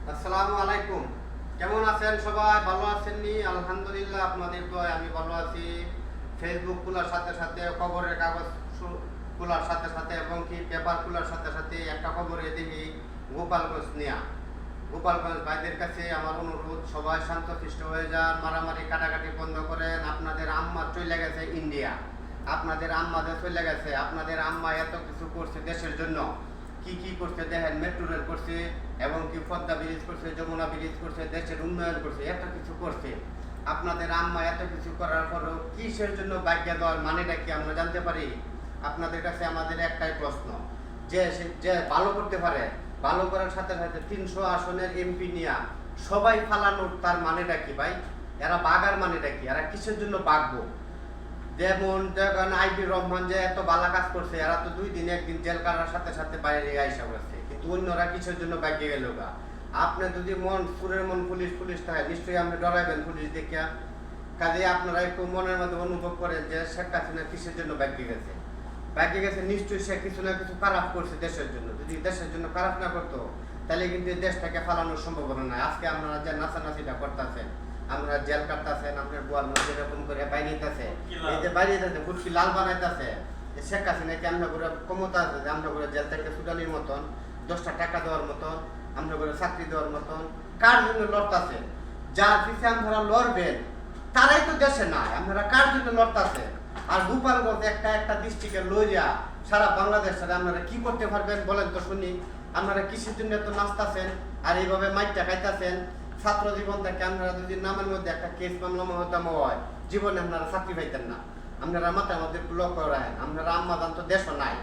আসসালামু আলাইকুম। কেমন আছেন সবাই? ভালো আছেন নি? আলহামদুলিল্লাহ, আপনাদের দোয়ায় আমি ভালো আছি। ফেসবুক খোলার সাথে সাথে, খবরের কাগজ খোলার সাথে সাথে এবং কি পেপার খোলার সাথে সাথে একটা খবরে দেখি গোপালগঞ্জ নিয়া। গোপালগঞ্জ ভাইদের কাছে আমার অনুরোধ, সবাই শান্তশিষ্ট হয়ে যান, মারামারি কাটাকাটি বন্ধ করেন। আপনাদের আম্মা চলে গেছে ইন্ডিয়া, আপনাদের আম্মাদের চলে গেছে। আপনাদের আম্মা এত কিছু করছে দেশের জন্য। কি কি করছে দেখেন, মেট্রো রেল করছে এবং কি পদ্মা ব্রিজ করছে, যমুনা ব্রিজ করছে, দেশের উন্নয়ন করছে, এত কিছু করছে। আপনাদের আম্মা এত কিছু করার পরও কিসের জন্য ভাগ্য দেওয়ার মানেটা কি আমরা জানতে পারি? আপনাদের কাছে আমাদের একটাই প্রশ্ন, যে ভালো করতে পারে, ভালো করার সাথে সাথে 300 আসনের এমপি নিয়ে সবাই ফালানোর তার মানেটা কি ভাই? এরা বাগার মানেটা কি? এরা কিসের জন্য বাগবো? যেমন দেখেন আইবি রহমান যে এত বালা কাজ করছে, এরা তো 2 দিন 1 দিন জেল কাটার সাথে সাথে বাইরে আইসা করছে, কিন্তু অন্যরা কিসের জন্য বাইকে গেল গা? আপনি যদি মন সুরের মন পুলিশ পুলিশ থাকে, নিশ্চয়ই আপনি ডরাইবেন পুলিশ দেখিয়া। কাজে আপনারা একটু মনের মধ্যে অনুভব করেন যে শেখ হাসিনা কিসের জন্য বাইকে গেছে। বাইকে গেছে নিশ্চয়ই সে কিছু না কিছু খারাপ করছে দেশের জন্য। যদি দেশের জন্য খারাপ না করতো তাহলে কিন্তু এই দেশটাকে ফালানোর সম্ভাবনা নাই। আজকে আপনারা যে নাচানাচিটা করতেছেন, আমরা জেল কাটতেছেন, আপনার বুয়ার মধ্যে এরকম করে বাইরেছে, এই যে বাইরেছে ফুটকি লাল বানাইতেছে। শেখ হাসিনা কি আমরা করে ক্ষমতা আছে যে আমরা করে জেল থেকে সুদানির মতন 10টা টাকা দেওয়ার মতন, আমরা করে চাকরি দেওয়ার মতন? কার জন্য লড়তাছে? যার পিছিয়ে আপনারা লড়বেন তারাই তো দেশে নাই। আপনারা কার জন্য লড়তাছে? আর গোপালগঞ্জ একটা একটা ডিস্ট্রিক্টে লইয়া সারা বাংলাদেশে আপনারা কি করতে পারবেন বলেন তো শুনি? আপনারা কিসের জন্য এত নাচতাছেন আর এইভাবে মাইকটা খাইতেছেন? ছাত্র জীবন থেকে আপনারা যদি নামের মধ্যে একটা কেস মামলা মহতাম হয়, জীবনে আপনারা চাকরি পাইতেন না। আপনারা মাথার মধ্যে লক্ষ্য রাখেন, আপনারা আম্মাদান তো দেশ নাই।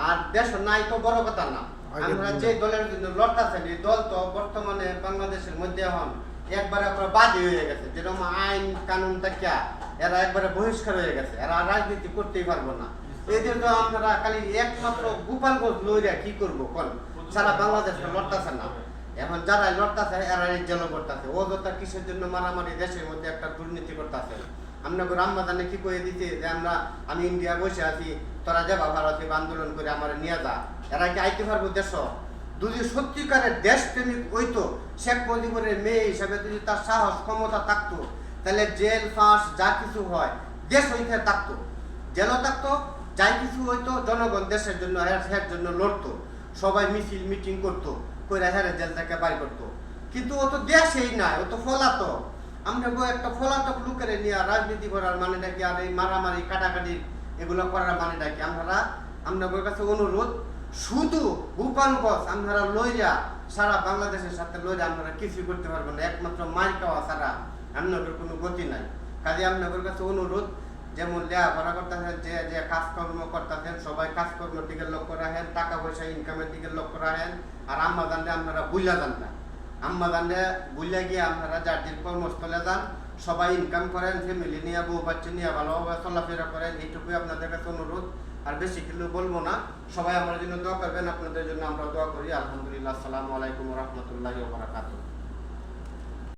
আর দেশ নাই তো বড় কথা না, আমরা যে দলের জন্য লড়তাছেন এই দল তো বর্তমানে বাংলাদেশের মধ্যে এখন একবারে বাদী হয়ে গেছে। যেরকম আইন কানুন থাকিয়া এরা একবারে বহিষ্কার হয়ে গেছে, এরা রাজনীতি করতেই পারবো না। এদের তো আপনারা খালি একমাত্র গোপালগঞ্জ লইয়া কি করবো কোন? সারা বাংলাদেশে লড়তাছে না। এখন যারা লড়তাছে এরা জেল করতেছে। ও যত কিসের জন্য মারামারি, দেশের মধ্যে একটা দুর্নীতি করতেছে। আপনাকে রামবাদানে কি করে দিচ্ছে যে আমি ইন্ডিয়া বসে আছি, তোরা যাবা ভারতে আন্দোলন করে আমার নিয়ে যা। এরা কি আইতে পারবো দেশ? যদি সত্যিকারের দেশপ্রেমিক হইতো, শেখ মুজিবের মেয়ে হিসাবে যদি তার সাহস ক্ষমতা থাকতো, তাহলে জেল ফাঁস যা কিছু হয় দেশ হইতে থাকতো, জেলও থাকতো, যাই কিছু হইতো জনগণ দেশের জন্য এর জন্য লড়তো, সবাই মিছিল মিটিং করতো, কইরা হেরে জেল থেকে বাই করতো। কিন্তু ও তো দেশেই নাই, ও তো ফলাতো। আমরা একটা ফলাতক লোকের নিয়ে রাজনীতি করার মানেটা কি? আর এই মারামারি কাটাকাটি এগুলো করার মানেটা কি? আপনাদের কাছে অনুরোধ, শুধু গোপালগঞ্জ আপনারা লইয়া সারা বাংলাদেশের সাথে লইয়া আপনারা কিছুই করতে পারবেন না। একমাত্র মার খাওয়া ছাড়া আপনাদের কোনো গতি নাই। কাজে আপনাদের কাছে অনুরোধ, যেমন লেখাপড়া করতেছেন, যে যে কাজকর্ম করতেছেন, সবাই কাজকর্মের দিকে লক্ষ্য রাখেন, টাকা পয়সা ইনকামের দিকে লক্ষ্য রাখেন। আর আম্মাদানরে আপনারা বুইলা যান না। আম্মাদানরে বুইলা গিয়ে আপনারা যার দিন কর্মস্থলে যান, সবাই ইনকাম করেন, ফ্যামিলি নিয়ে বউ বাচ্চা নিয়ে ভালোভাবে চলাফেরা করেন। এইটুকুই আপনাদের কাছে অনুরোধ, আর বেশি কিছু বলবো না। সবাই আমার জন্য দোয়া করবেন, আপনাদের জন্য আমরা দোয়া করি। আলহামদুলিল্লাহ। আসসালামু আলাইকুম ওয়া রাহমাতুল্লাহি ওয়া বারাকাতুহু।